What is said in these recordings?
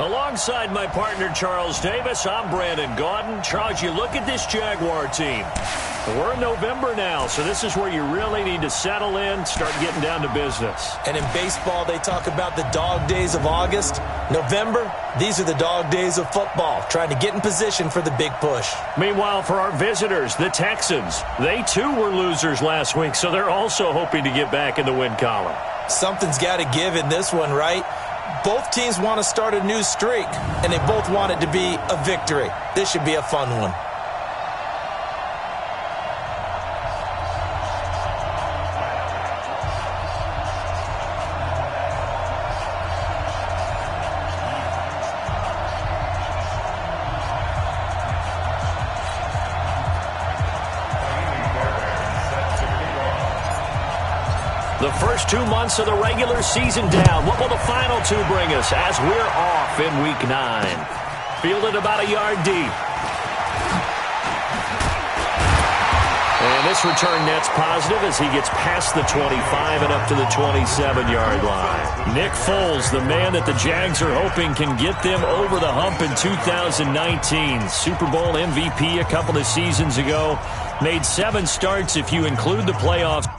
Alongside my partner, Charles Davis, I'm Brandon Gaudin. Charles, you look at this Jaguar team. We're in November now, so this is where you really need to settle in, start getting down to business. And in baseball, they talk about the dog days of August. November, these are the dog days of football, trying to get in position for the big push. Meanwhile, for our visitors, the Texans, they too were losers last week, so they're also hoping to get back in the win column. Something's got to give in this one, right? Both teams want to start a new streak, and they both want it to be a victory. This should be a fun one. The first 2 months of the regular season down. What will the final two bring us as we're off in Week 9? Fielded about a yard deep. And this return net's positive as he gets past the 25 and up to the 27-yard line. Nick Foles, the man that the Jags are hoping can get them over the hump in 2019. Super Bowl MVP a couple of seasons ago. Made 7 starts if you include the playoffs.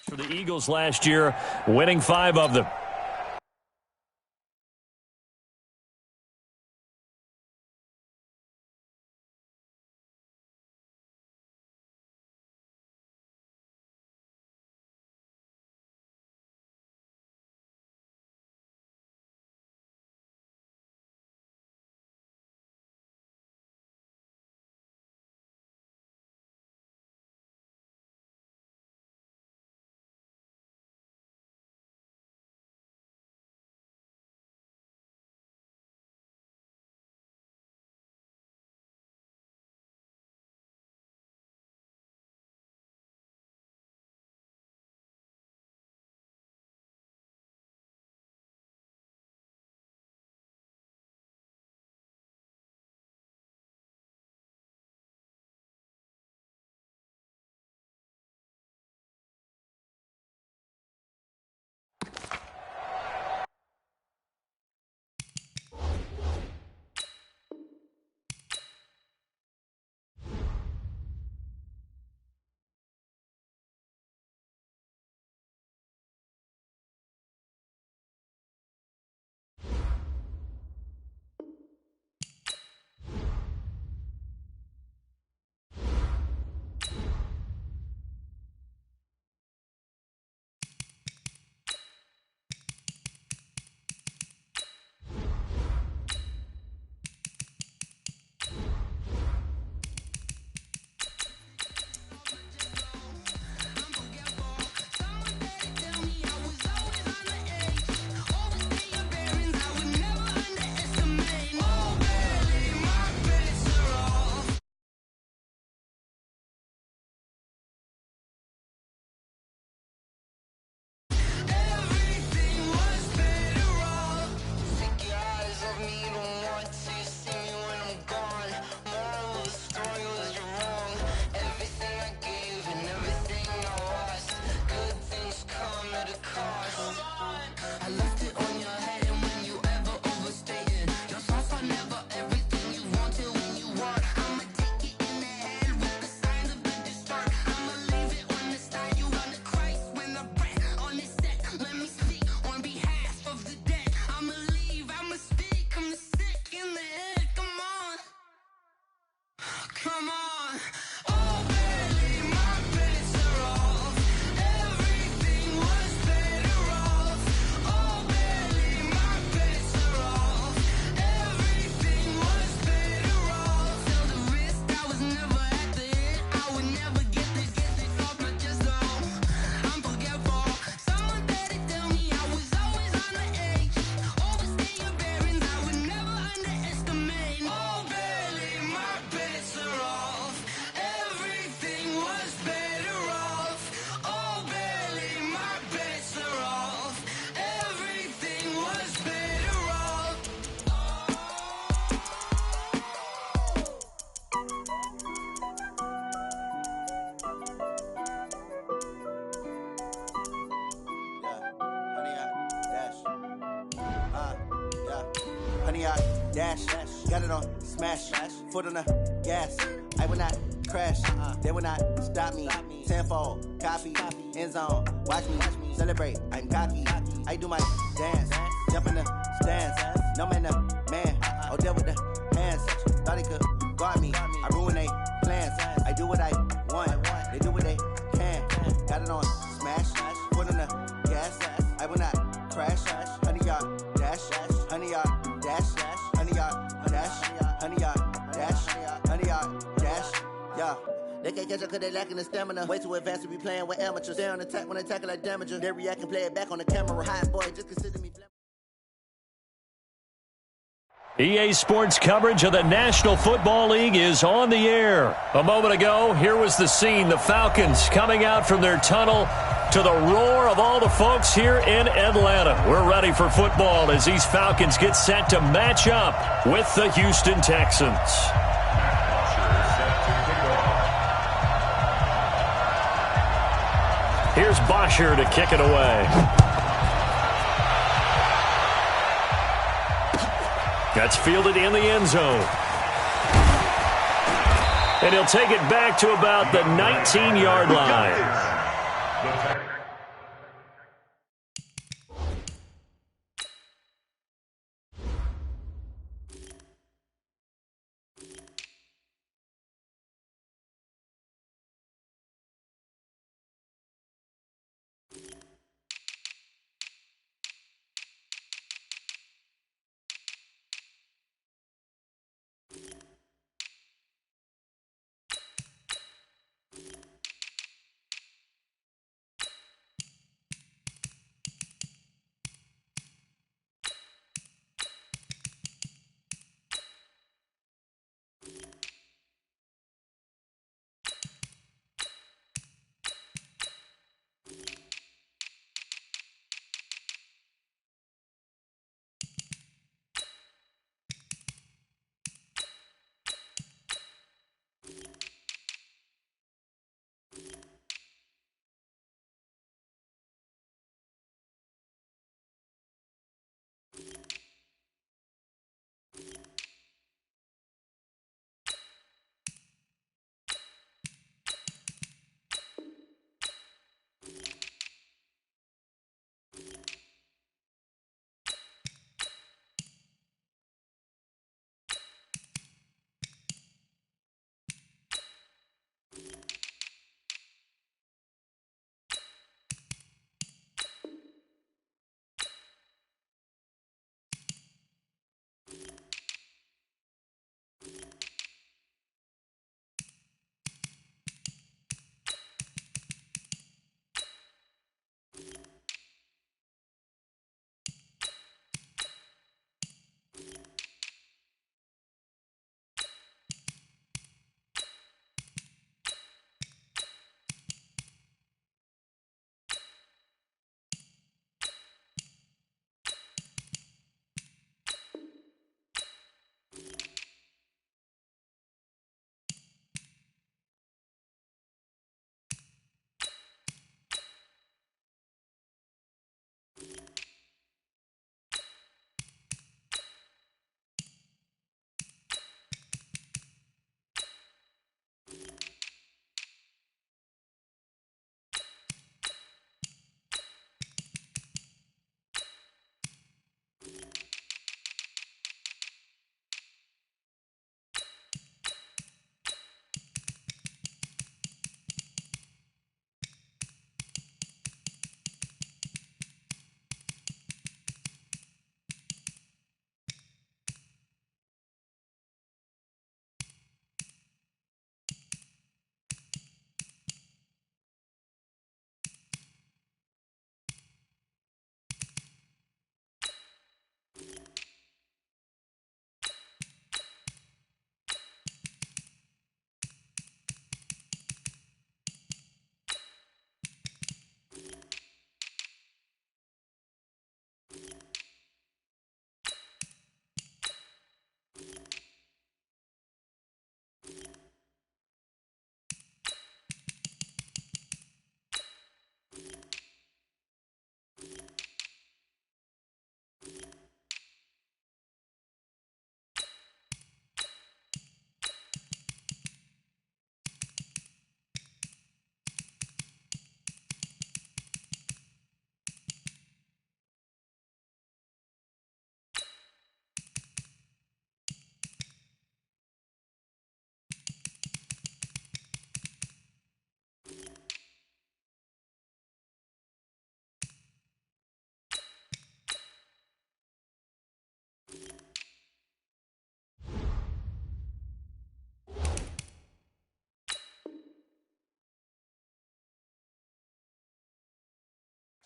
For the Eagles last year, winning 5 of them. honey, I dash. Got it on smash. Foot on the gas. I will not crash. They will not stop me. Tenfold, copy, end zone. Watch me celebrate. I'm cocky. I do my dance. Jump in the stands. No man, the man. Oh, deal with the hands. Thought he could guard me. I ruin they plans. I do what I want. They do what they can. Got it on smash. Foot on the gas. I will not crash. 100-yard dash. 100-yard dash. 100-yard dash. 100-yard dash. 100-yard dash. Yeah. They can't catch up cause they lacking the stamina. Way too advanced to be playing with amateurs. Stay on attack when they tackle like damager. They react and play it back on the camera. Hot boy, just consider me. EA Sports coverage of the National Football League is on the air. A moment ago, here was the scene. The Falcons coming out from their tunnel to the roar of all the folks here in Atlanta. We're ready for football as these Falcons get set to match up with the Houston Texans. Here's Bosher to kick it away. That's fielded in the end zone. And he'll take it back to about the 19-yard line.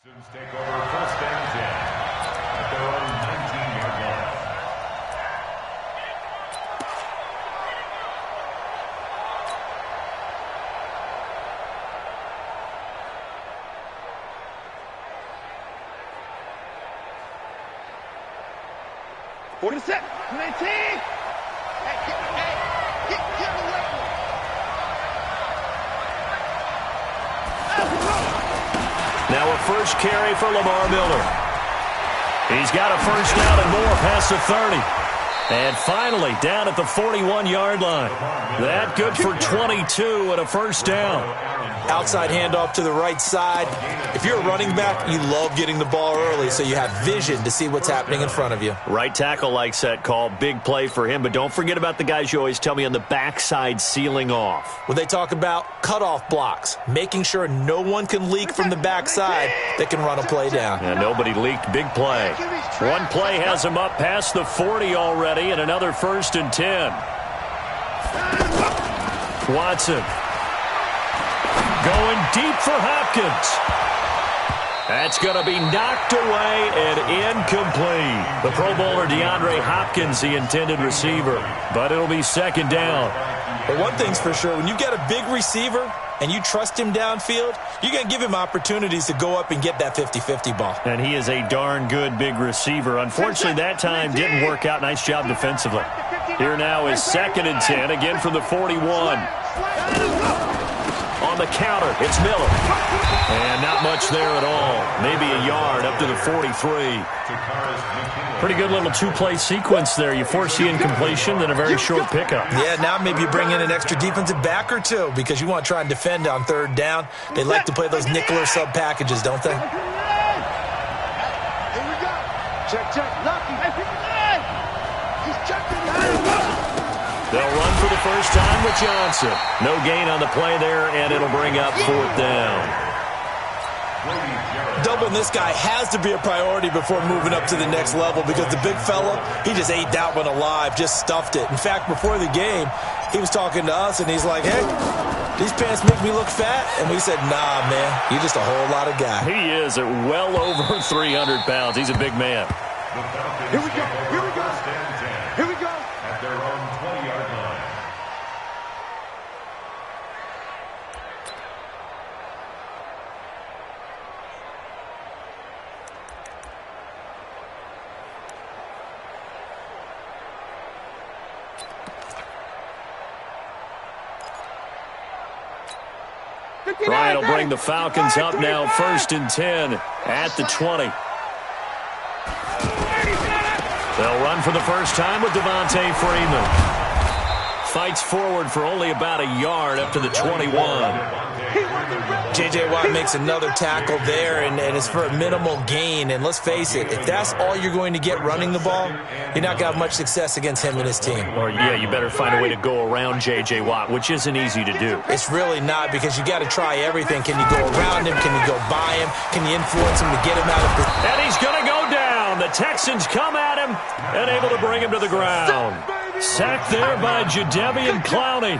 Take over first and 10 at their own 19-yard line. Now a first carry for Lamar Miller. He's got a first down and more past the 30. And finally, down at the 41-yard line. That good for 22 and a first down. Outside handoff to the right side. If you're a running back, you love getting the ball early so you have vision to see what's happening in front of you. Right tackle likes that call. Big play for him. But don't forget about the guys you always tell me on the backside sealing off. When they talk about cutoff blocks, making sure no one can leak from the backside that can run a play down. Yeah, nobody leaked. Big play. One play has him up past the 40 already, and another first and 10. Watson going deep for Hopkins. That's going to be knocked away and incomplete. The Pro Bowler DeAndre Hopkins, the intended receiver, but it'll be second down. But one thing's for sure, when you get a big receiver and you trust him downfield, you're going to give him opportunities to go up and get that 50-50 ball. And he is a darn good big receiver. Unfortunately, that time didn't work out. Nice job defensively. Here now is second and 10, again from the 41. On the counter, it's Miller. And not much there at all. Maybe a yard up to the 43. Pretty good little two-play sequence there. You force the incompletion, then a very short pickup. Yeah, now maybe you bring in an extra defensive back or two because you want to try and defend on third down. They like to play those nickel or sub packages, don't they? Here we go. Check. Lucky. He's checking. They'll run for the first time with Johnson. No gain on the play there, and it'll bring up fourth down. Doubling this guy has to be a priority before moving up to the next level because the big fella, he just ate that one alive, just stuffed it. In fact, before the game, he was talking to us, and he's like, hey, these pants make me look fat. And we said, nah, man, you're just a whole lot of guy. He is at well over 300 pounds. He's a big man. Here we go. At their own 20-yard line. Ryan will bring the Falcons up now, first and 10 at the 20. They'll run for the first time with Devontae Freeman. Fights forward for only about a yard up to the 21. J.J. Watt makes another tackle there, and it's for a minimal gain. And let's face it, if that's all you're going to get running the ball, you're not going to have much success against him and his team. Or, yeah, you better find a way to go around J.J. Watt, which isn't easy to do. It's really not because you got to try everything. Can you go around him? Can you go by him? Can you influence him to get him out of the... And he's going to go down. The Texans come at him and able to bring him to the ground. Sacked there by Jadeveon Clowney.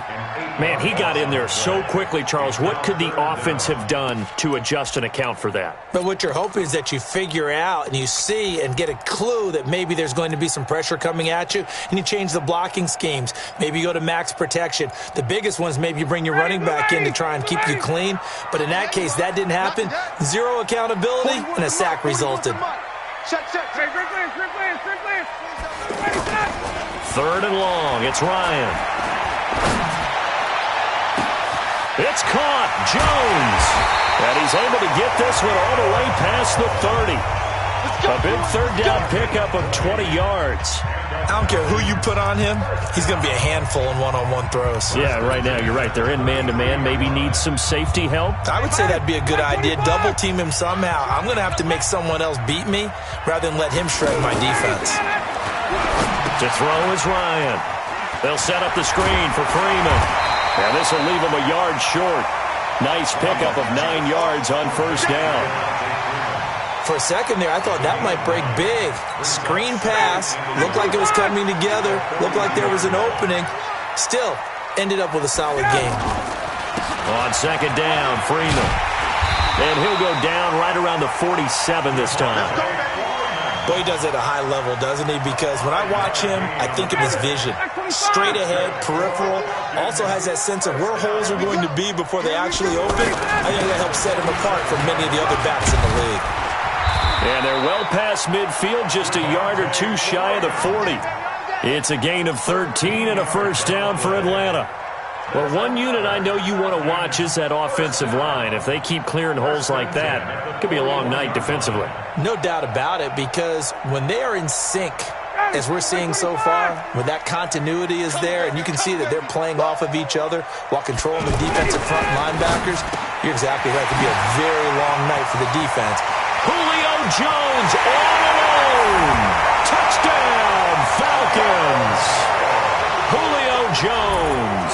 Man, he got in there so quickly, Charles. What could the offense have done to adjust and account for that? But what you're hoping is that you figure out and you see and get a clue that maybe there's going to be some pressure coming at you, and you change the blocking schemes. Maybe you go to max protection. The biggest ones, maybe you bring your running back in to try and keep you clean. But in that case, that didn't happen. Zero accountability, and a sack resulted. Third and long. It's Ryan. It's caught. Jones. And he's able to get this one all the way past the 30. A big third down pickup of 20 yards. I don't care who you put on him. He's going to be a handful in one-on-one throws. Yeah, right now, you're right. They're in man-to-man. Maybe needs some safety help. I would say that'd be a good idea. Double team him somehow. I'm going to have to make someone else beat me rather than let him shred my defense. To throw is Ryan. They'll set up the screen for Freeman. And this will leave him a yard short. Nice pickup of 9 yards on first down. For a second there, I thought that might break big. Screen pass. Looked like it was coming together. Looked like there was an opening. Still, ended up with a solid game. On second down, Freeman. And he'll go down right around the 47 this time. Boy, he does it at a high level, doesn't he? Because when I watch him, I think of his vision. Straight ahead, peripheral. Also has that sense of where holes are going to be before they actually open. I think that helps set him apart from many of the other backs in the league. And they're well past midfield, just a yard or two shy of the 40. It's a gain of 13 and a first down for Atlanta. Well, one unit I know you want to watch is that offensive line. If they keep clearing holes like that, it could be a long night defensively. No doubt about it, because when they are in sync, as we're seeing so far, when that continuity is there, and you can see that they're playing off of each other while controlling the defensive front linebackers, you're exactly right. It could be a very long night for the defense. Julio Jones all alone. Touchdown, Falcons. Julio Jones,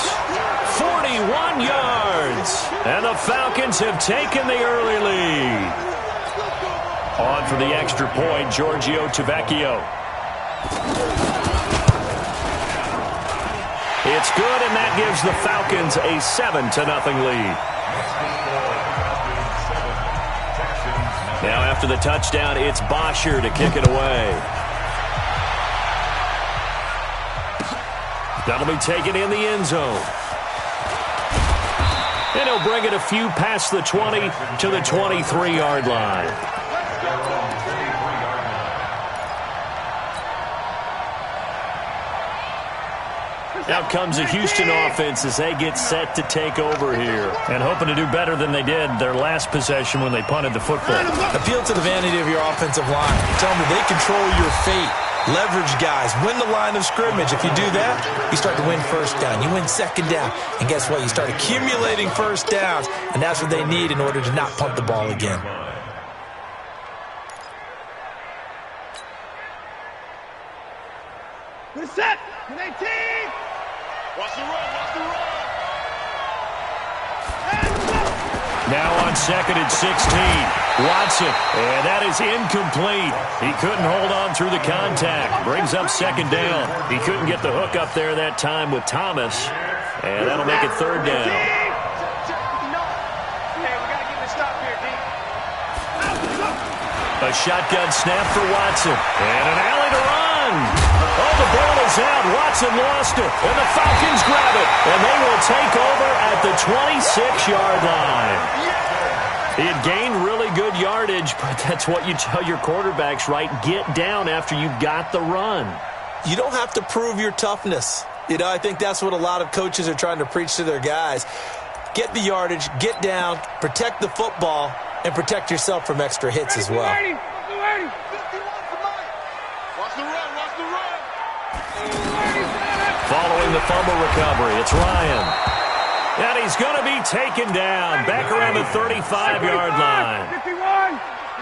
41 yards. And the Falcons have taken the early lead. On for the extra point, Giorgio Tavecchio. It's good, and that gives the Falcons a 7-0 lead. Now after the touchdown, it's Bosher to kick it away. That'll be taken in the end zone. And he'll bring it a few past the 20 to the 23-yard line. Out comes the Houston offense as they get set to take over here. And hoping to do better than they did their last possession when they punted the football. Appeal to the vanity of your offensive line. Tell them that they control your fate. Leverage guys. Win the line of scrimmage. If you do that, you start to win first down. You win second down. And guess what? You start accumulating first downs. And that's what they need in order to not punt the ball again. We're set. 18. Watch the run. Watch the run. Now on 2nd and 16. Watson. And that is incomplete. He couldn't hold on through the contact. Brings up 2nd down. He couldn't get the hook up there that time with Thomas. And that'll make it 3rd down. A shotgun snap for Watson. And an alley to run. Oh, the ball is out. Watson lost it. And the Falcons grab it. And they will take over at the 26-yard line. He had gained really good yardage, but that's what you tell your quarterbacks, right? Get down after you've got the run. You don't have to prove your toughness. You know, I think that's what a lot of coaches are trying to preach to their guys. Get the yardage, get down, protect the football, and protect yourself from extra hits as well. Following the fumble recovery, it's Ryan. And he's going to be taken down back around the 35-yard line.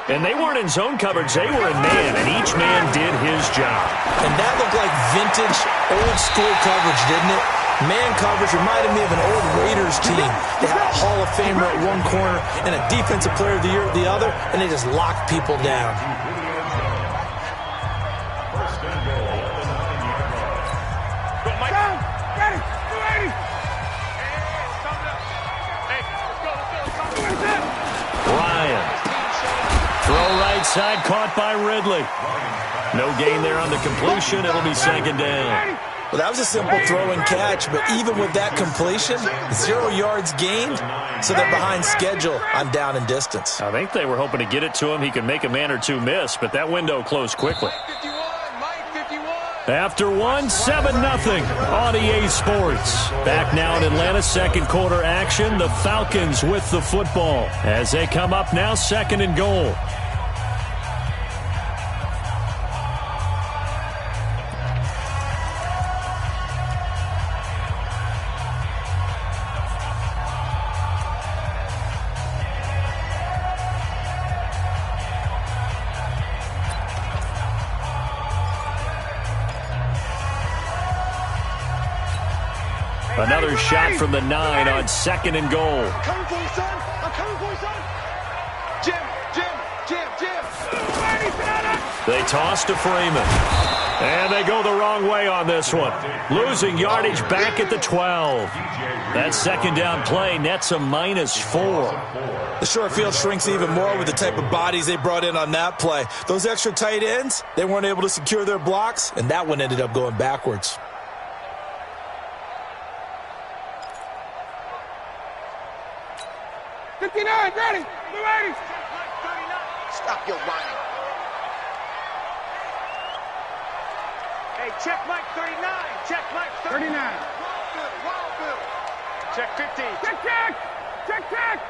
And they weren't in zone coverage. They were in man, and each man did his job. And that looked like vintage, old-school coverage, didn't it? Man coverage reminded me of an old Raiders team. They had a Hall of Famer at one corner and a Defensive Player of the Year at the other, and they just locked people down. Ryan. Throw right side, caught by Ridley. No gain there on the completion. It'll be 2nd down. Well, that was a simple throw and catch, but even with that completion, 0 yards gained, so they're behind schedule on down and distance. I think they were hoping to get it to him. He could make a man or two miss, but that window closed quickly. After 7-0 on EA Sports. Back now in Atlanta, 2nd quarter action. The Falcons with the football as they come up now 2nd and goal. Another shot from the 9 on 2nd and goal. I'm coming for you, son. I'm coming for you, son. Jim. They toss to Freeman. And they go the wrong way on this one. Losing yardage back at the 12. That second down play nets a -4. The short field shrinks even more with the type of bodies they brought in on that play. Those extra tight ends, they weren't able to secure their blocks, and that one ended up going backwards. Ready. Stop your whining. Hey, check Mike 39. Check Mike 39. Wild Bill. Check 15. Check. Check Mike.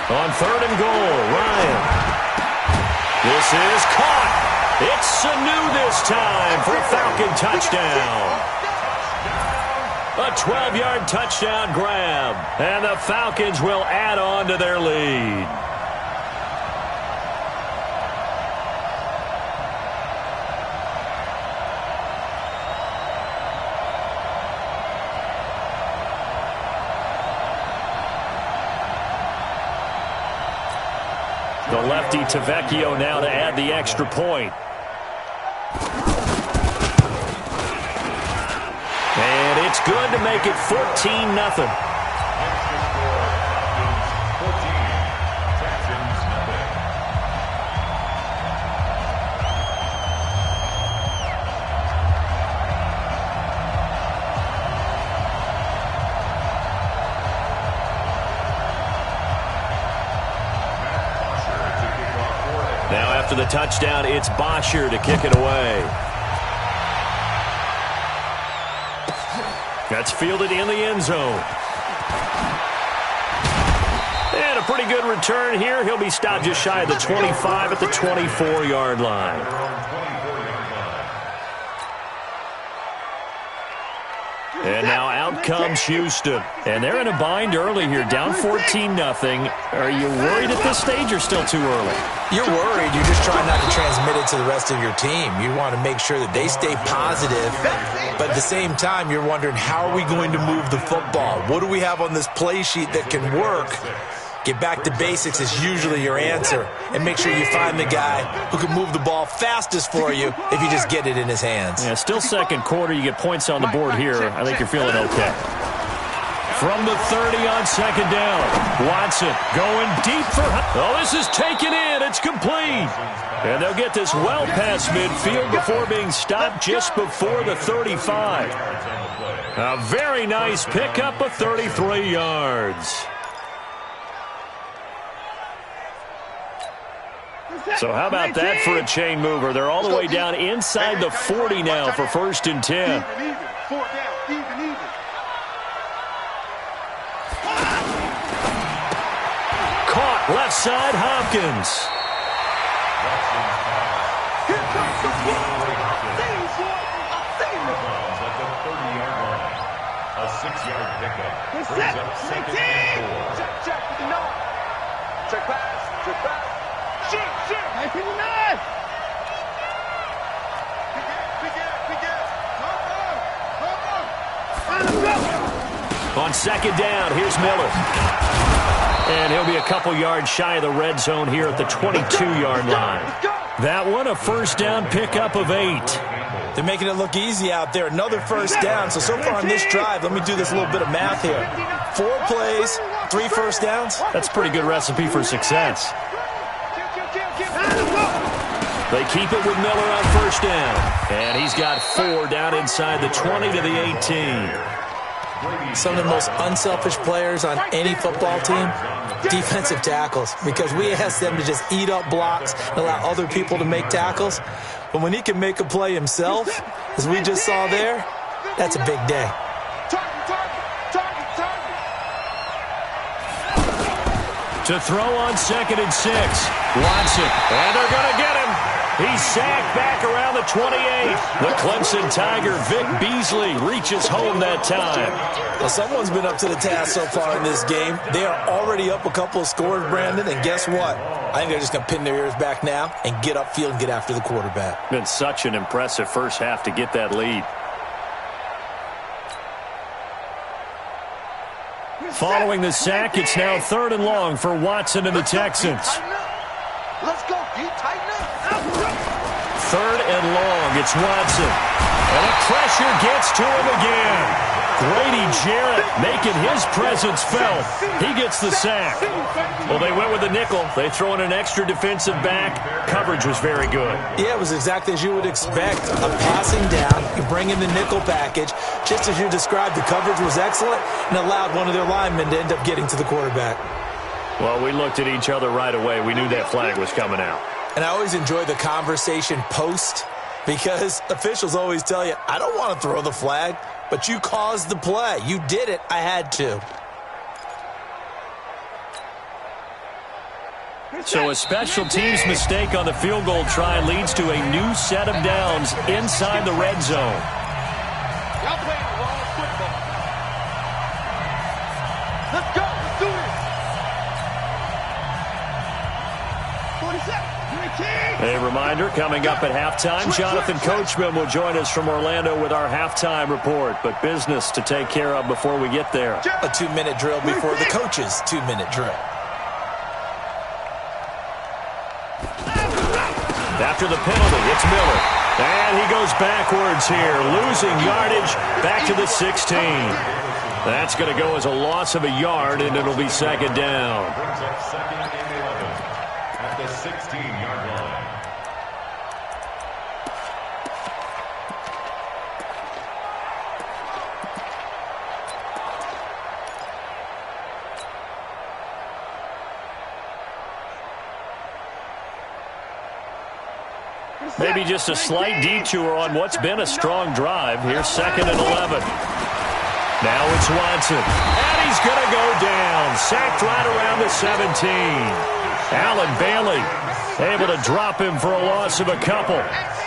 On 3rd and goal, Ryan. This is caught. It's Sanu this time for a Falcon touchdown. A 12-yard touchdown grab. And the Falcons will add on to their lead. The lefty Tavecchio now to add the extra point. And it's good to make it 14-0. Now after the touchdown, it's Bosher to kick it away. That's fielded in the end zone. And a pretty good return here. He'll be stopped just shy of the 25 at the 24-yard line. And now out comes Houston. And they're in a bind early here, down 14-0. Are you worried at this stage or still too early? You're worried. You're just trying not to transmit it to the rest of your team. You want to make sure that they stay positive. But at the same time, you're wondering, how are we going to move the football? What do we have on this play sheet that can work? Get back to basics is usually your answer. And make sure you find the guy who can move the ball fastest for you if you just get it in his hands. Yeah, still second quarter. You get points on the board here. I think you're feeling okay. From the 30 on second down. Watson going deep for... Oh, this is taken in. It's complete. And they'll get this well past midfield before being stopped just before the 35. A very nice pickup of 33 yards. So how about that for a chain mover? They're all the way down inside the 40 now for 1st and 10. Caught left side, Hopkins. A 6-yard pickup. Brings up 2nd and 4. Check. Check pass. Shit. 19. On second down, here's Miller. And he'll be a couple yards shy of the red zone here at the 22-yard line. That one, a 1st down pickup of 8. They're making it look easy out there. Another 1st down. So far on this drive, let me do this little bit of math here. 4 plays, 3 1st downs. That's a pretty good recipe for success. They keep it with Miller on 1st down. And he's got 4 down inside the 20 to the 18. Some of the most unselfish players on any football team, defensive tackles, because we ask them to just eat up blocks and allow other people to make tackles. But when he can make a play himself, as we just saw there, that's a big day. To throw on 2nd and 6. Watson. And they're going to get him. He's sacked back around the 28. The Clemson Tiger, Vic Beasley, reaches home that time. Well, someone's been up to the task so far in this game. They are already up a couple of scores, Brandon, and guess what? I think they're just going to pin their ears back now and get upfield and get after the quarterback. Been such an impressive first half to get that lead. Following the sack, it's now 3rd and long for Watson and the Texans. Let's go, D. Tighten up. 3rd and long. It's Watson. And the pressure gets to him again. Grady Jarrett making his presence felt. He gets the sack. Well, they went with the nickel. They throw in an extra defensive back. Coverage was very good. Yeah, it was exactly as you would expect. A passing down, you bring in the nickel package. Just as you described, the coverage was excellent and allowed one of their linemen to end up getting to the quarterback. Well, we looked at each other right away. We knew that flag was coming out. And I always enjoy the conversation post because officials always tell you, I don't want to throw the flag, but you caused the play. You did it. I had to. So a special teams mistake on the field goal try leads to a new set of downs inside the red zone. Y'all playing a lot of football. Let's go. Let's do this. 47. A reminder, coming up at halftime, Jonathan Coachman will join us from Orlando with our halftime report, but business to take care of before we get there. A 2-minute drill before the coach's 2-minute drill. After the penalty, it's Miller. And he goes backwards here, losing yardage back to the 16. That's going to go as a loss of a yard, and it'll be 2nd down. Brings up 2nd and 11 at the 16-yard line. Maybe just a slight detour on what's been a strong drive. Here's 2nd and 11. Now it's Watson. And he's going to go down. Sacked right around the 17. Allen Bailey able to drop him for a loss of a couple.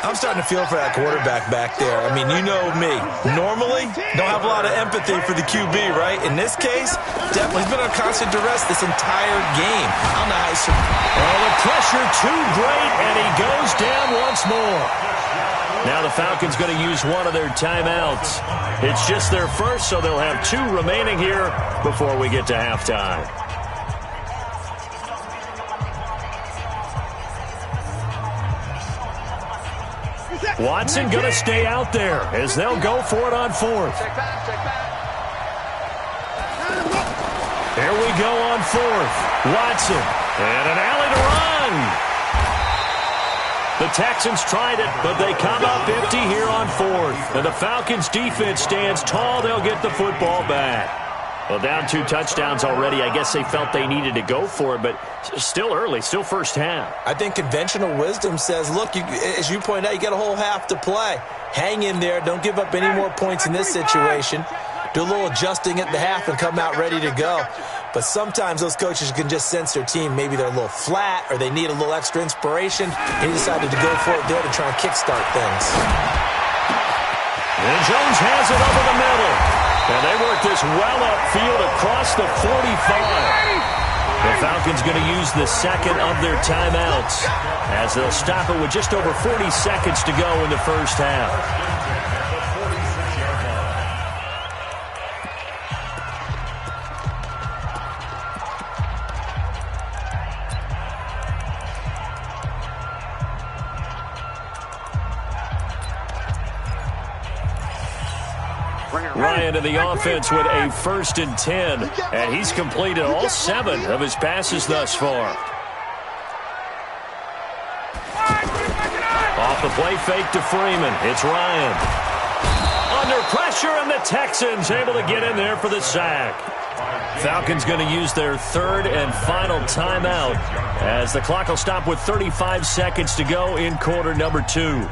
I'm starting to feel for that quarterback back there. I mean, you know me. Normally, don't have a lot of empathy for the QB, right? In this case, definitely he's been on constant duress this entire game. I don't know how he's... Oh, the pressure too great, and he goes down once more. Now the Falcons going to use one of their timeouts. It's just their first, so they'll have 2 remaining here before we get to halftime. Watson going to stay out there as they'll go for it on 4th. Here we go on 4th. Watson and an alley to run. The Texans tried it, but they come up empty here on 4th. And the Falcons defense stands tall. They'll get the football back. Well, down 2 touchdowns already. I guess they felt they needed to go for it, but still early, still first half. I think conventional wisdom says, look, as you pointed out, you got a whole half to play. Hang in there. Don't give up any more points in this situation. Do a little adjusting at the half and come out ready to go. But sometimes those coaches can just sense their team. Maybe they're a little flat or they need a little extra inspiration. And he decided to go for it there to try and kickstart things. And Jones has it over the middle. And they work this well upfield across the 45. The Falcons going to use the 2nd of their timeouts as they'll stop it with just over 40 seconds to go in the first half. Ryan in the offense with a 1st and 10, and he's completed all 7 of his passes thus far. Off the play fake to Freeman. It's Ryan. Under pressure, and the Texans able to get in there for the sack. Falcons going to use their 3rd and final timeout as the clock will stop with 35 seconds to go in quarter number 2.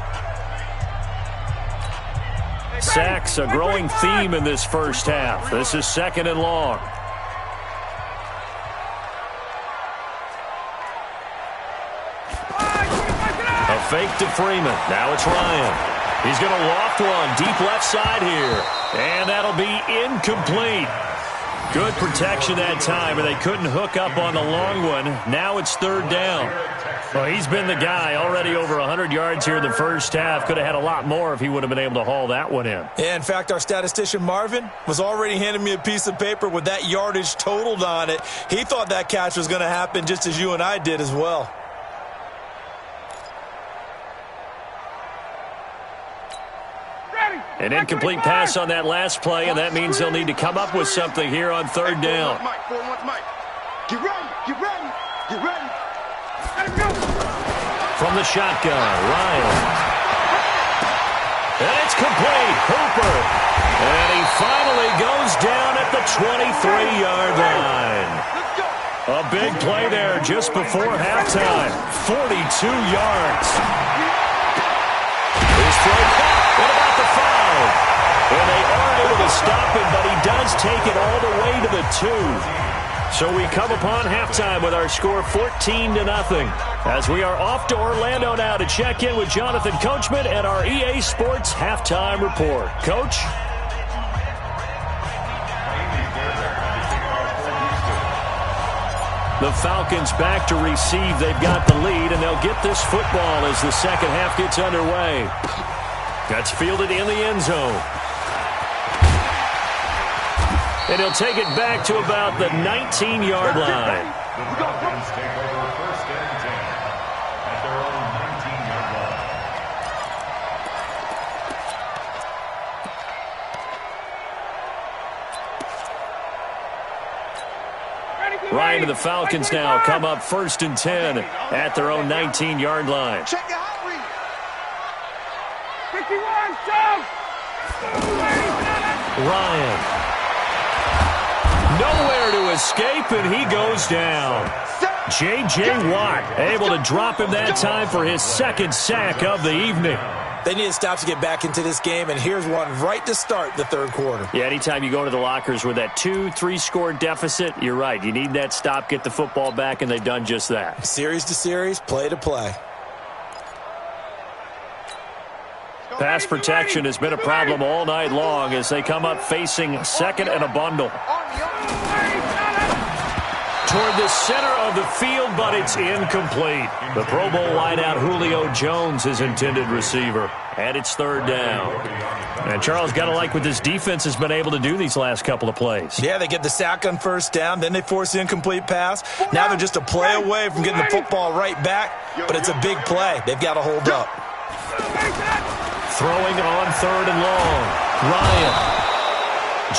Sacks, a growing theme in this first half. This is 2nd and long. A fake to Freeman. Now it's Ryan. He's going to loft one deep left side here. And that'll be incomplete. Good protection that time, and they couldn't hook up on the long one. Now it's third down. Well, he's been the guy, already over 100 yards here in the first half. Could have had a lot more if he would have been able to haul that one in. Yeah, in fact, our statistician Marvin was already handing me a piece of paper with that yardage totaled on it. He thought that catch was going to happen just as you and I did as well. An incomplete pass on that last play, and that means they'll need to come up with something here on third down. Get ready, get ready, get ready. From the shotgun, Ryan. And it's complete. Hooper. And he finally goes down at the 23-yard line. A big play there just before halftime. 42 yards. His throw caught. What about the foul? And they are able to stop him, but he does take it all the way to the 2. So we come upon halftime with our score 14-0. As we are off to Orlando now to check in with Jonathan Coachman and our EA Sports halftime report. Coach? The Falcons back to receive. They've got the lead, and they'll get this football as the second half gets underway. That's fielded in the end zone. And he'll take it back to about the 19-yard line. The Falcons take over first and 10 at their own 19-yard line. Ryan and the Falcons now come up first and 10 at their own 19-yard line. Check your hot read. 51, Ryan. Nowhere to escape, and he goes down. J.J. Watt able to drop him that time for his second sack of the evening. They need a stop to get back into this game, and here's one right to start the third quarter. Yeah, anytime you go to the lockers with that 2-3 score deficit, you're right. You need that stop, get the football back, and they've done just that. Series to series, play to play. Pass protection has been a problem all night long as they come up facing second and a bundle. Toward the center of the field, but it's incomplete. The Pro Bowl wideout Julio Jones, his intended receiver. And it's third down. And Charles, got to like what this defense has been able to do these last couple of plays. Yeah, they get the sack on first down, then they force the incomplete pass. Now they're just a play away from getting the football right back, but it's a big play. They've got to hold up. Throwing on third and long. Ryan.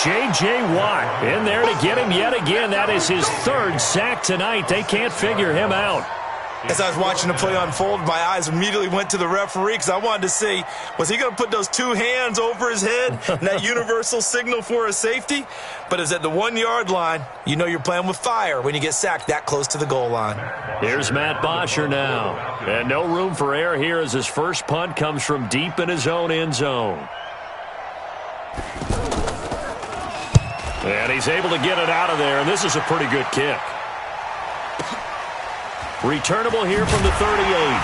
J.J. Watt in there to get him yet again. That is his third sack tonight. They can't figure him out. As I was watching the play unfold, my eyes immediately went to the referee because I wanted to see, was he going to put those two hands over his head and that universal signal for a safety? But it's at the 1-yard line. You know you're playing with fire when you get sacked that close to the goal line. Here's Matt Bosher now. And no room for error here as his first punt comes from deep in his own end zone. And he's able to get it out of there, and this is a pretty good kick. Returnable here from the 38.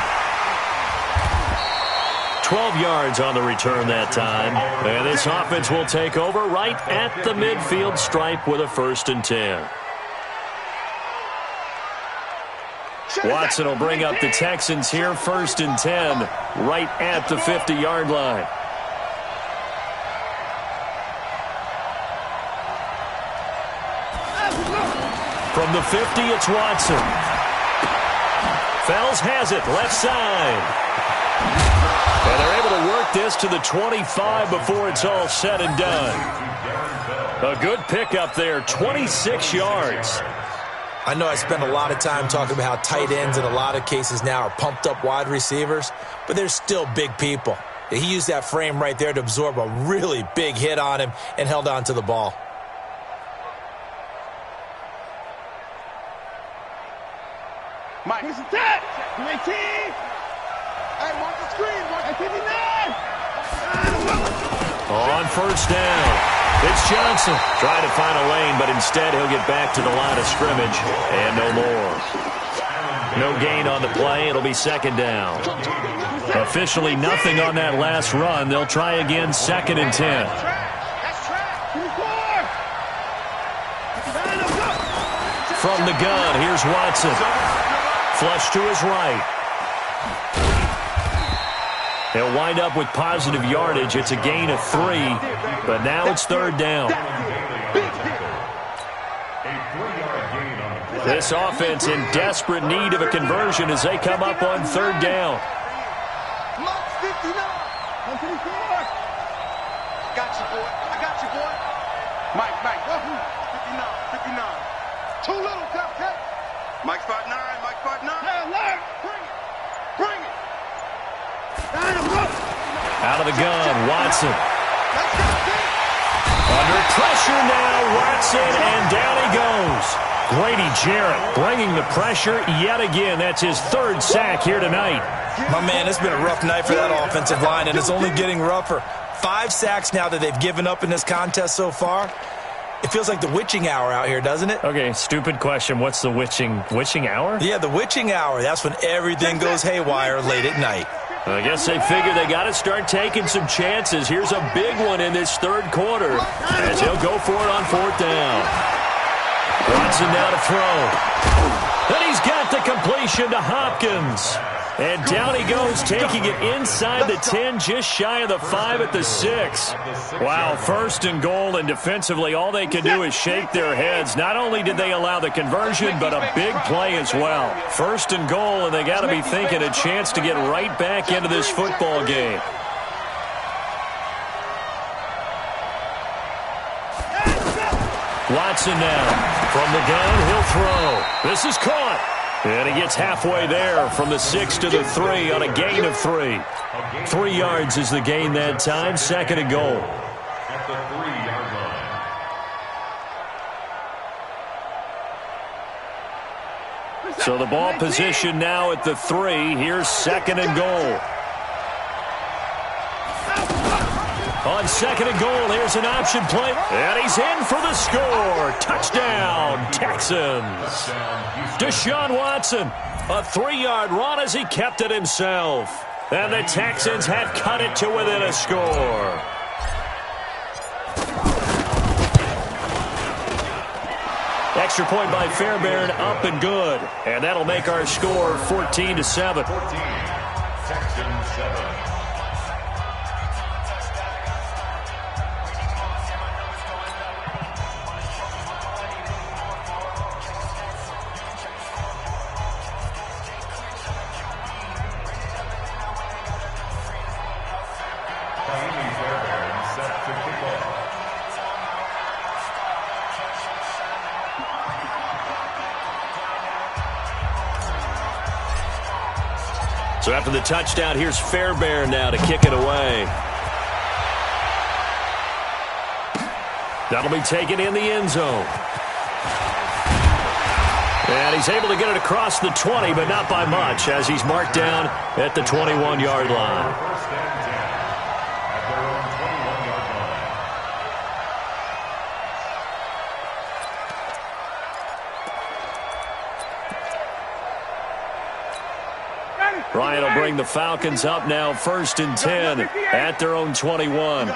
12 yards on the return that time. And this offense will take over right at the midfield stripe with a first and 10. Watson will bring up the Texans here first and 10 right at the 50-yard line. From the 50, it's Watson. Fells has it, left side. And they're able to work this to the 25 before it's all said and done. A good pickup there, 26 yards. I know I spend a lot of time talking about how tight ends in a lot of cases now are pumped up wide receivers, but they're still big people. He used that frame right there to absorb a really big hit on him and held on to the ball. Mike. Here's the tap. 18. Hey, watch the screen. Watch the 59. On first down, it's Johnson trying to find a lane, but instead he'll get back to the line of scrimmage and no more. No gain on the play. It'll be second down. Officially nothing on that last run. They'll try again, second and 10. From the gun, here's Watson. Flush to his right. He'll wind up with positive yardage. It's a gain of 3, but now it's third down. This offense in desperate need of a conversion as they come up on third down. Got you, boy. I got you, boy. Mike, 59. Too little, Captain. Mike spot 9. Hey, bring it. Out of the gun, Watson. Under pressure now, Watson, and down he goes. Grady Jarrett bringing the pressure yet again. That's his third sack here tonight. My man, it's been a rough night for that offensive line, and it's only getting rougher. 5 sacks now that they've given up in this contest so far. It feels like the witching hour out here, doesn't it? Okay, stupid question. What's the witching hour? Yeah, the witching hour. That's when everything goes haywire late at night. I guess they figure they got to start taking some chances. Here's a big one in this third quarter as he'll go for it on fourth down. Watson now to throw. And he's got the completion to Hopkins. And down he goes, taking it inside the 10, just shy of the 5 at the 6. Wow, first and goal, and defensively all they can do is shake their heads. Not only did they allow the conversion, but a big play as well. First and goal, and they got to be thinking a chance to get right back into this football game. Watson now. From the gun, he'll throw. This is caught. And he gets halfway there from the 6 to the 3 on a gain of 3. 3 yards is the gain that time. Second and goal. At the 3-yard line. So the ball position now at the 3. Here's second and goal. On second and goal, here's an option play. And he's in for the score. Touchdown, Texans. Deshaun Watson, a 3-yard run as he kept it himself. And the Texans have cut it to within a score. Extra point by Fairbairn, up and good. And that'll make our score 14-7. 14, Texans 7. So after the touchdown, here's Fairbairn now to kick it away. That'll be taken in the end zone. And he's able to get it across the 20, but not by much, as he's marked down at the 21-yard line. First and 10 at their own 21-yard line. Ryan will bring the Falcons up now, first and 10 at their own 21.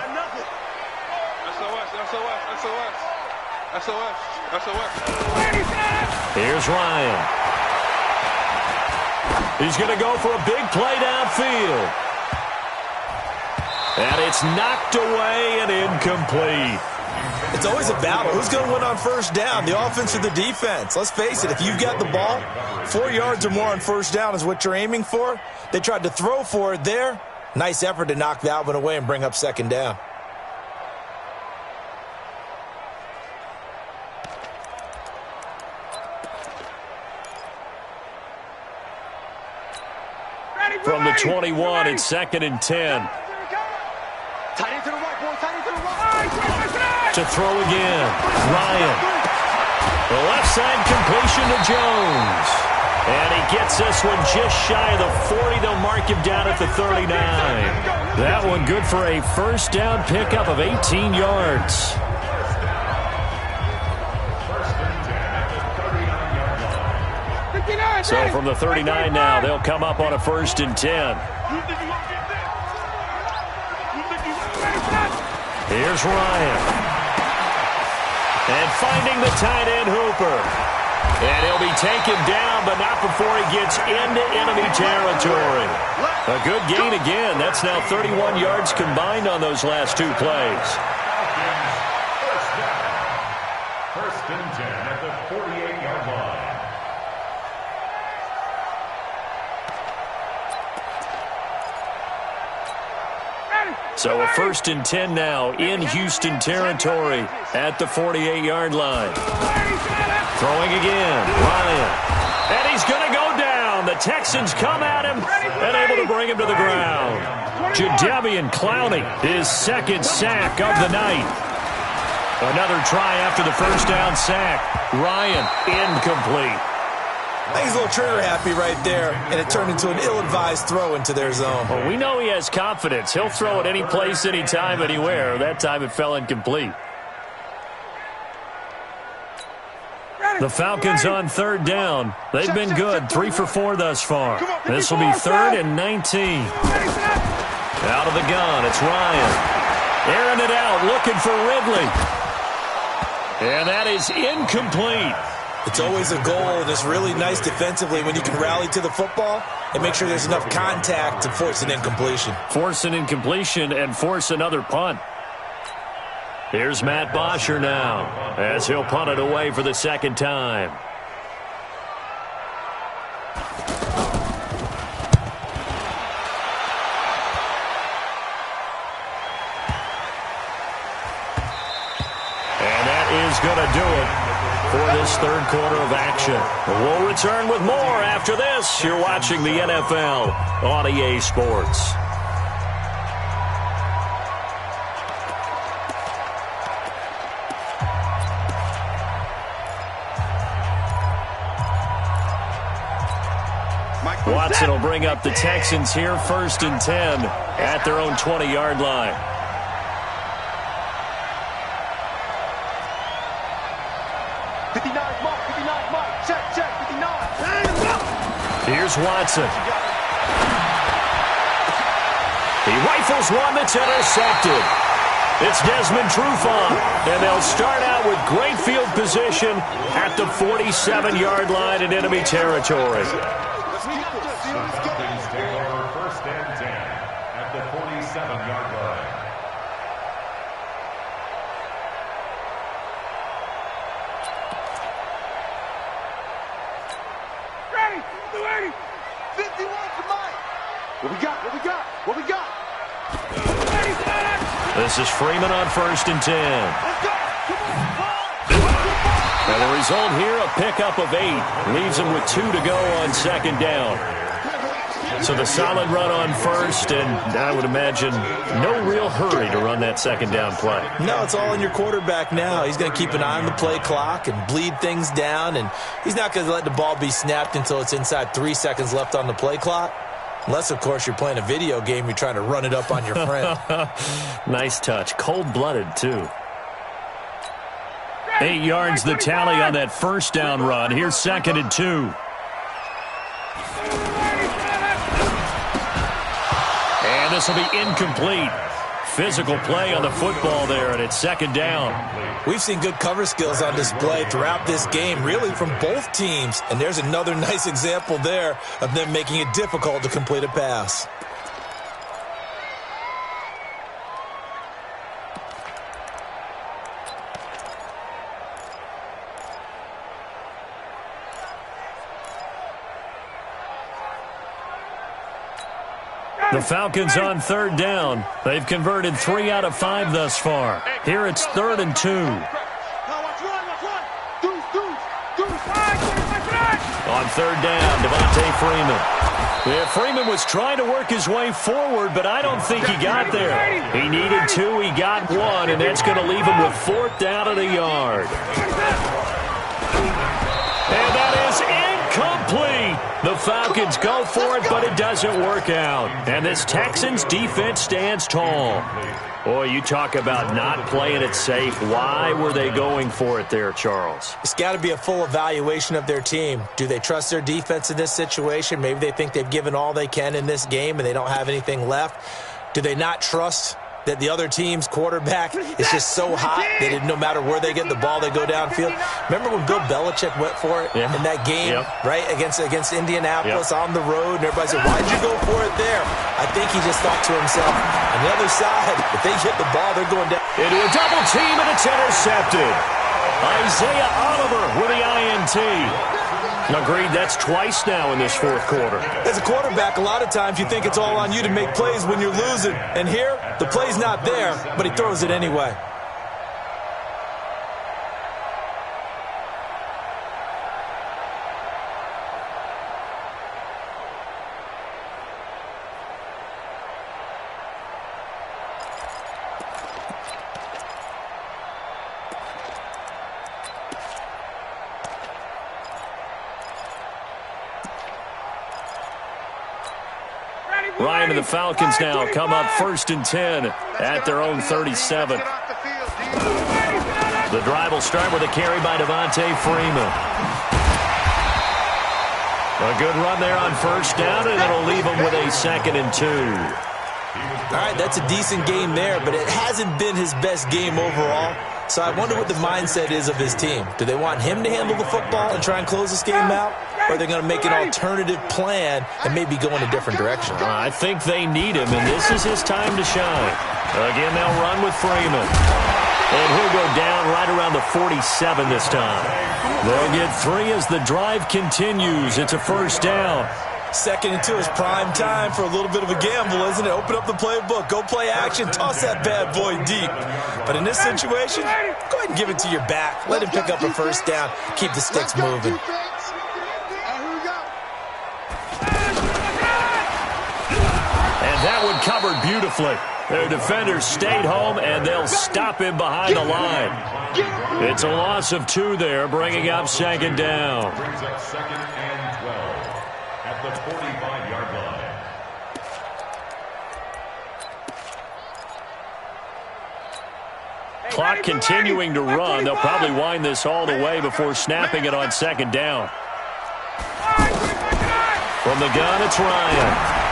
Here's Ryan. He's going to go for a big play downfield. And it's knocked away and incomplete. It's always a battle. Who's going to win on first down, the offense or the defense? Let's face it, if you've got the ball, 4 yards or more on first down is what you're aiming for. They tried to throw for it there. Nice effort to knock that one away and bring up second down. From the 21, it's second and 10. To throw again, Ryan. The left side completion to Jones. And he gets this one just shy of the 40. They'll mark him down at the 39. That one good for a first down pickup of 18 yards. So from the 39 now, they'll come up on a first and 10. Here's Ryan. And finding the tight end, Hooper. And he'll be taken down, but not before he gets into enemy territory. A good gain again. That's now 31 yards combined on those last 2 plays. First and 10 at the 48-yard line. So a first and 10 now in Houston territory at the 48-yard line. Throwing again, Ryan. And he's going to go down. The Texans come at him and able to bring him to the ground. Jadeveon Clowney, his second sack of the night. Another try after the first down sack. Ryan, incomplete. I think he's a little trigger happy right there, and it turned into an ill-advised throw into their zone. Well, we know he has confidence. He'll throw it any place, anytime, anywhere. That time it fell incomplete. The Falcons on third down. They've been good, 3 for 4 thus far. This will be 3rd and 19. Out of the gun, it's Ryan. Airing it out, looking for Ridley. And that is incomplete. It's always a goal, and it's really nice defensively when you can rally to the football and make sure there's enough contact to force an incompletion. Force an incompletion and force another punt. Here's Matt Bosher now as he'll punt it away for the second time. And that is going to do it for this third quarter of action. We'll return with more after this. You're watching the NFL on EA Sports. Watson will bring up the Texans here, 1st and 10 at their own 20-yard line. Here's Watson. He rifles one that's intercepted. It's Desmond Trufant, and they'll start out with great field position at the 47-yard line in enemy territory. Falcons take over 1st and 10 at the 47-yard line. Ready, 51 to Mike. What we got? What we got? What we got? This is Freeman on 1st and 10. Let's go. And the result here, a pickup of 8. Leaves him with 2 to go on 2nd down. So the solid run on 1st, and I would imagine no real hurry to run that 2nd down play. No, it's all in your quarterback now. He's going to keep an eye on the play clock and bleed things down, and he's not going to let the ball be snapped until it's inside 3 seconds left on the play clock. Unless, of course, you're playing a video game, you're trying to run it up on your friend. Nice touch. Cold-blooded, too. 8 yards the tally on that 1st down run. Here's 2nd and 2. And this will be incomplete. Physical play on the football there, and it's 2nd down. We've seen good cover skills on display throughout this game, really from both teams. And there's another nice example there of them making it difficult to complete a pass. The Falcons on 3rd down. They've converted 3 out of 5 thus far. Here it's 3rd and 2. On 3rd down, Devontae Freeman. Yeah, Freeman was trying to work his way forward, but I don't think he got there. He needed 2, he got 1, and that's going to leave him with 4th down at a yard. And that is incomplete. The Falcons go for it, but it doesn't work out. And this Texans defense stands tall. Boy, you talk about not playing it safe. Why were they going for it there, Charles? It's got to be a full evaluation of their team. Do they trust their defense in this situation? Maybe they think they've given all they can in this game and they don't have anything left. Do they not trust that the other team's quarterback is just so hot that no matter where they get the ball, they go downfield. Remember when Bill Belichick went for it in that game, right, against Indianapolis on the road, and everybody said, why'd you go for it there? I think he just thought to himself, on the other side, if they hit the ball, they're going down. Into a double team, and it's intercepted. Isaiah Oliver with the INT. Agreed, that's twice now in this fourth quarter. As a quarterback, a lot of times you think it's all on you to make plays when you're losing. And here, the play's not there, but he throws it anyway. Ryan and the Falcons now come up 1st and 10 at their own 37. The drive will start with a carry by Devontae Freeman. A good run there on 1st down, and it'll leave him with a 2nd and 2. All right, that's a decent game there, but it hasn't been his best game overall. So I wonder what the mindset is of his team. Do they want him to handle the football and try and close this game out? Or are they going to make an alternative plan and maybe go in a different direction? I think they need him, and this is his time to shine. Again, they'll run with Freeman. And he'll go down right around the 47 this time. They'll get 3 as the drive continues. It's a 1st down. 2nd and 2 is prime time for a little bit of a gamble, isn't it? Open up the playbook, go play action, toss that bad boy deep. But in this situation, go ahead and give it to your back. Let him pick up a 1st down, keep the sticks moving. And that one covered beautifully. Their defenders stayed home, and they'll stop him behind the line. It's a loss of 2 there, bringing up 2nd down. Brings up 2nd and 12 at the 45-yard line. Clock continuing to run. They'll probably wind this all the way before snapping it on 2nd down. From the gun, it's Ryan.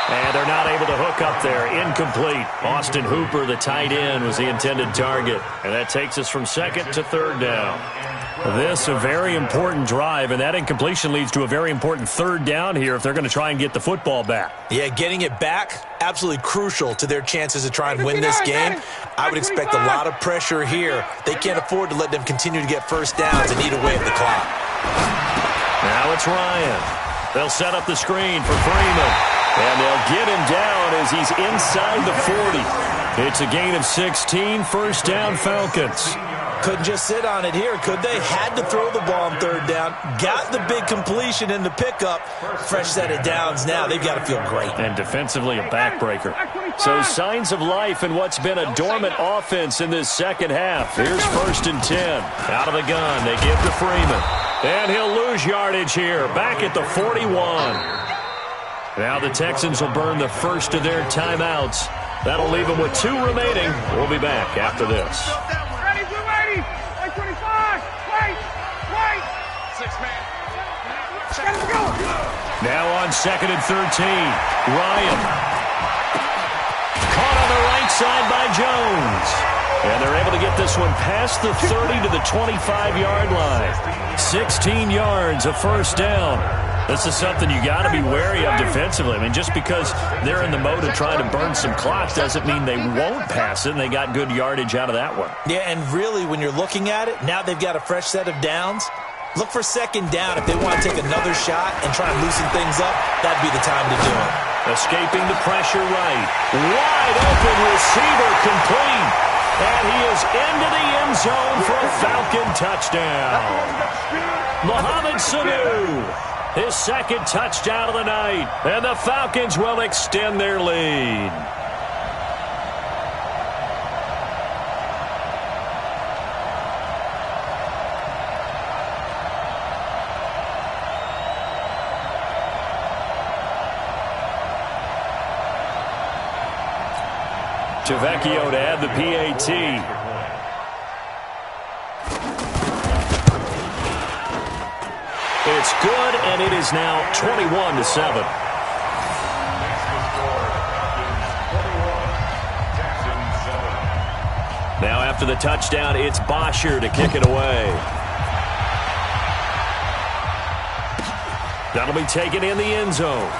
And they're not able to hook up there. Incomplete. Austin Hooper, the tight end, was the intended target. And that takes us from 2nd to 3rd down. This a very important drive, and that incompletion leads to a very important 3rd down here if they're going to try and get the football back. Yeah, getting it back, absolutely crucial to their chances to try and win this game. I would expect a lot of pressure here. They can't afford to let them continue to get 1st downs and eat away at the clock. Now it's Ryan. They'll set up the screen for Freeman. And they'll get him down as he's inside the 40. It's a gain of 16, 1st down Falcons. Couldn't just sit on it here, could they? Had to throw the ball on 3rd down. Got the big completion in the pickup. Fresh set of downs now. They've got to feel great. And defensively a backbreaker. So signs of life in what's been a dormant offense in this 2nd half. Here's 1st and 10. Out of the gun, they give to Freeman. And he'll lose yardage here. Back at the 41. Now the Texans will burn the first of their timeouts. That'll leave them with 2 remaining. We'll be back after this. Ready, we're ready. 25. Wait. 6 man. Let's go. Now on 2nd and 13. Ryan. Caught on the right side by Jones. And they're able to get this one past the 30 to the 25-yard line. 16 yards, a 1st down. This is something you got to be wary of defensively. I mean, just because they're in the mode of trying to burn some clock doesn't mean they won't pass it, and they got good yardage out of that one. Yeah, and really, when you're looking at it, now they've got a fresh set of downs. Look for 2nd down if they want to take another shot and try and loosen things up. That'd be the time to do it. Escaping the pressure right. Wide open receiver complete. And he is into the end zone for a Falcon touchdown. Mohamed Sanu. His 2nd touchdown of the night. And the Falcons will extend their lead. Tavecchio to add the PAT. It's good, and it is now 21-7. after the touchdown, it's Bosher to kick it away. That'll be taken in the end zone.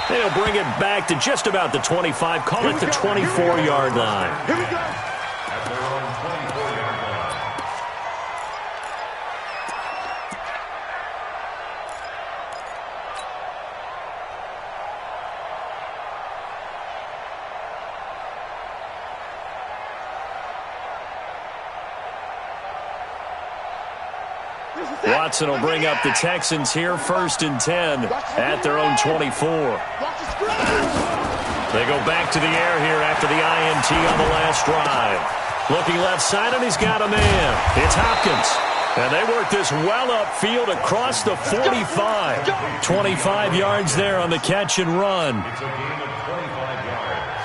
They'll bring it back to just about the 25, call it the 24-yard line. Here we go. At their own 24-yard line. Watson will bring up the Texans here, 1st and 10 at their own 24. They go back to the air here after the INT on the last drive. Looking left side, and he's got a man. It's Hopkins. And they work this well upfield across the 45. 25 yards there on the catch and run. It's a gain of 25 yards.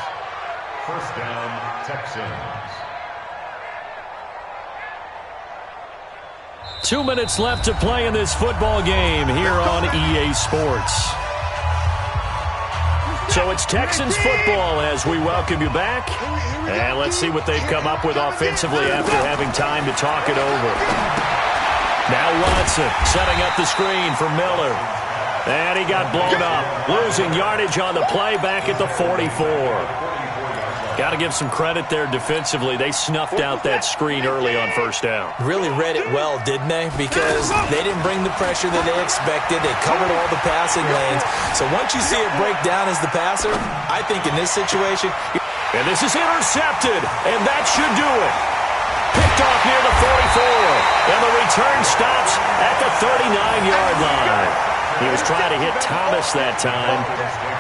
First down, Texans. 2 minutes left to play in this football game here on EA Sports. So it's Texans football as we welcome you back. And let's see what they've come up with offensively after having time to talk it over. Now Watson setting up the screen for Miller. And he got blown up. Losing yardage on the play back at the 44. Got to give some credit there defensively. They snuffed out that screen early on first down. Really read it well, didn't they? Because they didn't bring the pressure that they expected. They covered all the passing lanes. So once you see it break down as the passer, I think in this situation... And this is intercepted, and that should do it. Picked off near the 44, and the return stops at the 39-yard line. He was trying to hit Thomas that time.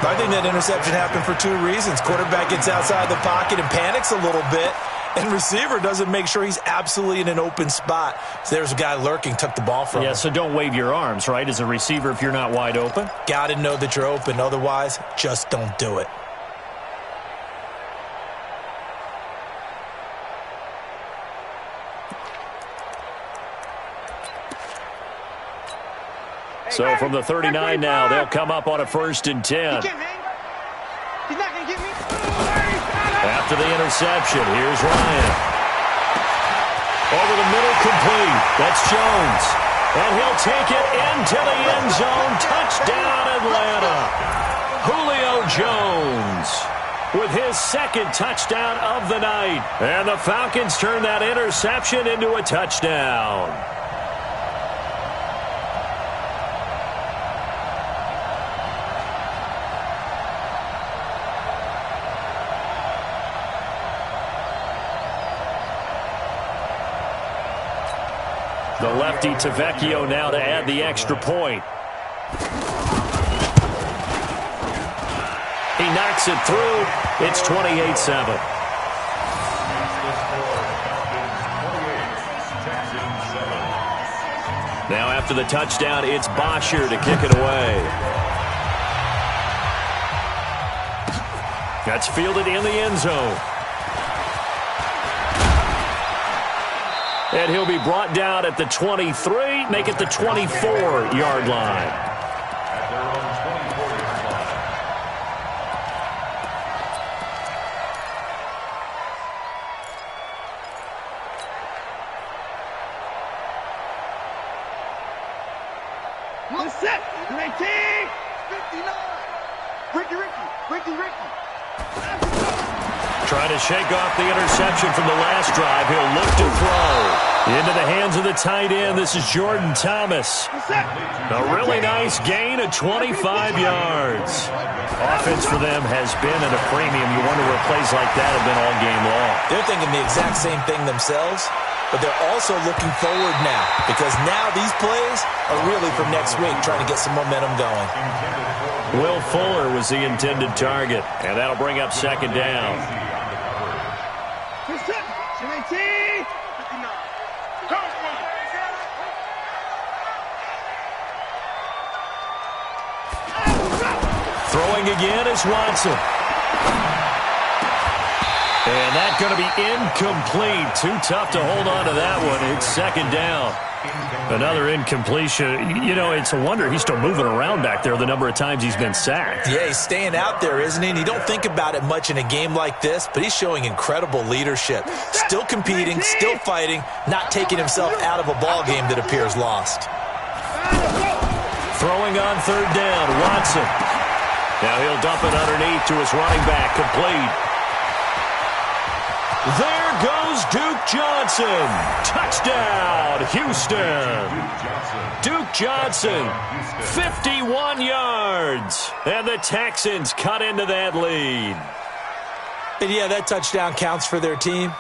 I think that interception happened for 2 reasons. Quarterback gets outside the pocket and panics a little bit, and receiver doesn't make sure he's absolutely in an open spot. So there's a guy lurking, took the ball from him. Yeah, so don't wave your arms, right, as a receiver if you're not wide open. Got to know that you're open. Otherwise, just don't do it. So from the 39 now, they'll come up on a 1st and 10. He's not going to get me. After the interception, here's Ryan. Over the middle, complete. That's Jones. And he'll take it into the end zone. Touchdown, Atlanta. Julio Jones with his 2nd touchdown of the night. And the Falcons turn that interception into a touchdown. The lefty Tavecchio now to add the extra point. He knocks it through. It's 28-7. Now after the touchdown, it's Bosher to kick it away. That's fielded in the end zone. And he'll be brought down at the 23, make it the 24-yard line. At their own 24-yard line. One set. 19. 59. Ricky. Trying to shake off the interception from the last drive. He'll look to throw. Into the hands of the tight end. This is Jordan Thomas. A really nice gain of 25 yards. Offense for them has been at a premium. You wonder where plays like that have been all game long. They're thinking the exact same thing themselves, but they're also looking forward now because now these plays are really for next week, trying to get some momentum going. Will Fuller was the intended target, and that'll bring up 2nd down. Throwing again is Watson. And that's going to be incomplete. Too tough to hold on to that one. It's second down. Another incompletion. You know, it's a wonder he's still moving around back there the number of times he's been sacked. Yeah, he's staying out there, isn't he? And you don't think about it much in a game like this, but he's showing incredible leadership. Still competing, still fighting, not taking himself out of a ball game that appears lost. Throwing on third down, Watson. Now he'll dump it underneath to his running back, complete. There goes Duke Johnson. Touchdown, Houston. Duke Johnson, 51 yards. And the Texans cut into that lead. And yeah, that touchdown counts for their team,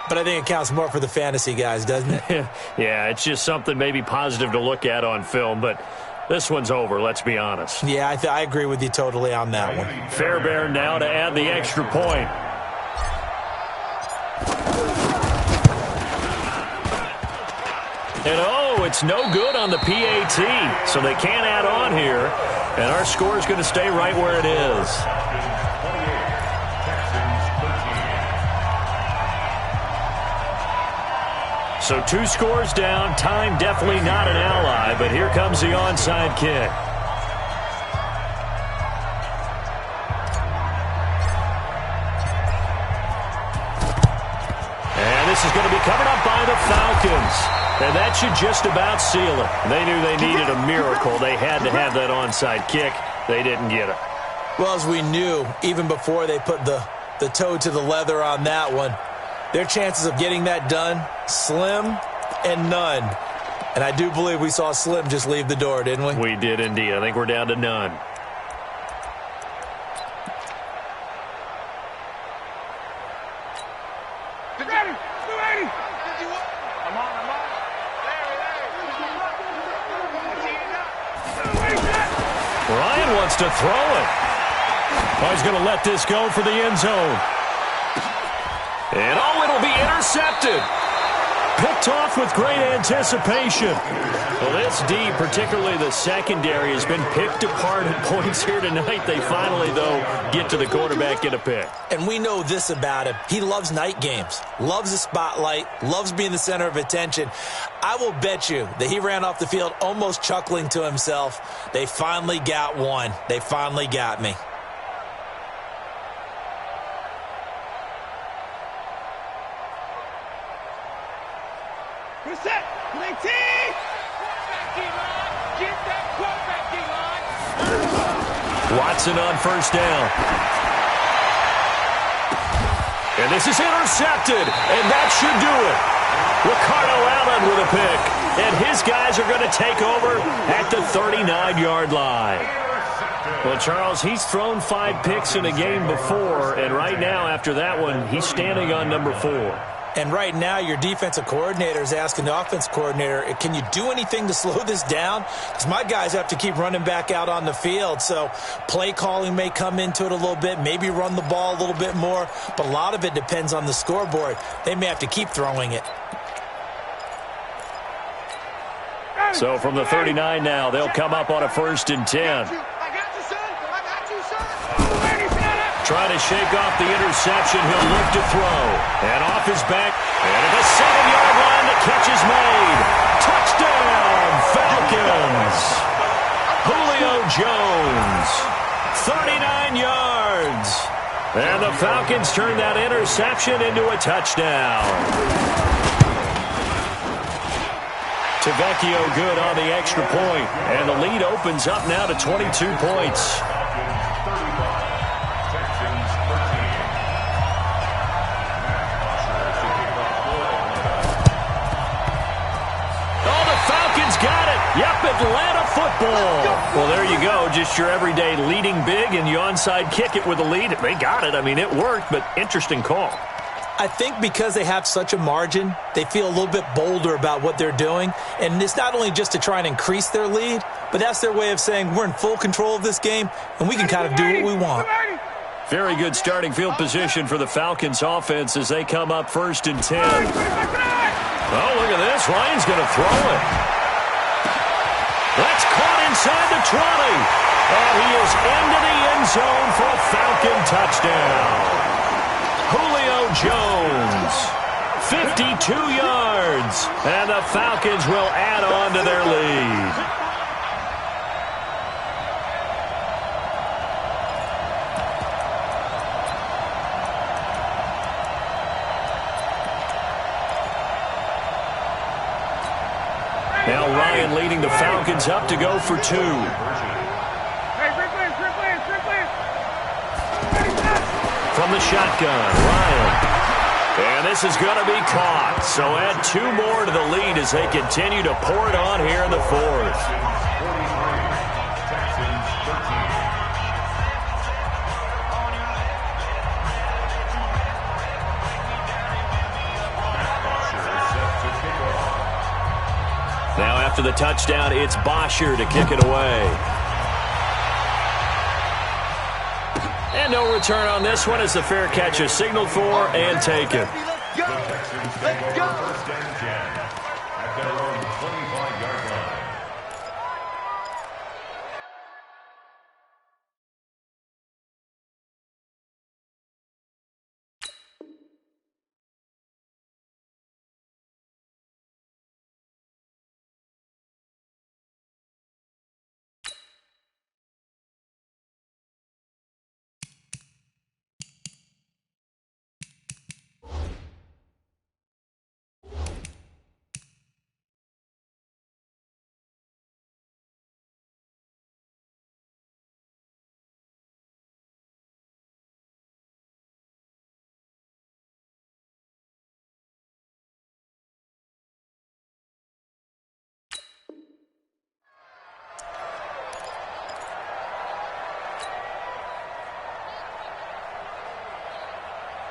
but I think it counts more for the fantasy guys, doesn't it? Yeah, it's just something maybe positive to look at on film, but this one's over, let's be honest. Yeah, I agree with you totally on that one. Fairbairn now to add the extra point. And oh, it's no good on the PAT, so they can't add on here. And our score is going to stay right where it is. So 2 scores down. Time definitely not an ally, but here comes the onside kick. And this is going to be covered up by the Falcons. And that should just about seal it. They knew they needed a miracle. They had to have that onside kick. They didn't get it. Well, as we knew, even before they put the toe to the leather on that one, their chances of getting that done, slim and none. And I do believe we saw Slim just leave the door, didn't we? We did indeed. I think we're down to none. Ryan wants to throw it. Oh, he's going to let this go for the end zone. And oh, it'll be intercepted. Picked off with great anticipation. Well, this D, particularly the secondary, has been picked apart at points here tonight. They finally, though, get to the quarterback, get a pick. And we know this about him. He loves night games, loves the spotlight, loves being the center of attention. I will bet you that he ran off the field almost chuckling to himself. They finally got one. They finally got me. Watson on first down. And this is intercepted, and that should do it. Ricardo Allen with a pick, and his guys are going to take over at the 39-yard line. Well, Charles, he's thrown 5 picks in a game before, and right now, after that one, he's standing on number 4. And right now, your defensive coordinator is asking the offense coordinator, can you do anything to slow this down? Because my guys have to keep running back out on the field. So play calling may come into it a little bit, maybe run the ball a little bit more. But a lot of it depends on the scoreboard. They may have to keep throwing it. So from the 39 now, they'll come up on a 1st and 10. Trying to shake off the interception. He'll look to throw. And off his back. And at the 7-yard line, the catch is made. Touchdown, Falcons. Julio Jones. 39 yards. And the Falcons turn that interception into a touchdown. Tavecchio good on the extra point. And the lead opens up now to 22 points. Got it. Yep, Atlanta football. Well, there you go. Just your everyday leading big, and you onside kick it with a lead. They got it. I mean, it worked, but interesting call. I think because they have such a margin, they feel a little bit bolder about what they're doing. And it's not only just to try and increase their lead, but that's their way of saying we're in full control of this game, and we can kind of do what we want. Very good starting field position for the Falcons offense as they come up 1st and 10. Oh, look at this. Ryan's going to throw it. That's caught inside the 20. And he is into the end zone for a Falcon touchdown. Julio Jones. 52 yards. And the Falcons will add on to their lead. Now Ryan leading the Falcons up to go for 2. From the shotgun, Ryan. And this is going to be caught. So add 2 more to the lead as they continue to pour it on here in the 4th. Now after the touchdown, it's Bosher to kick it away. And no return on this one as the fair catch is signaled for and taken. Let's go. Let's go. First and 10 at their own 25-yard line.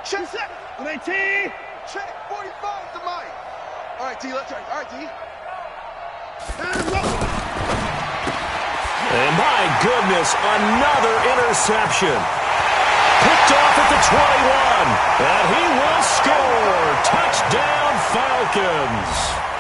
Check set. On T. Check 45 to Mike. All right, T, let's try. All right, T. And my goodness, another interception. Picked off at the 21. And he will score. Touchdown, Falcons.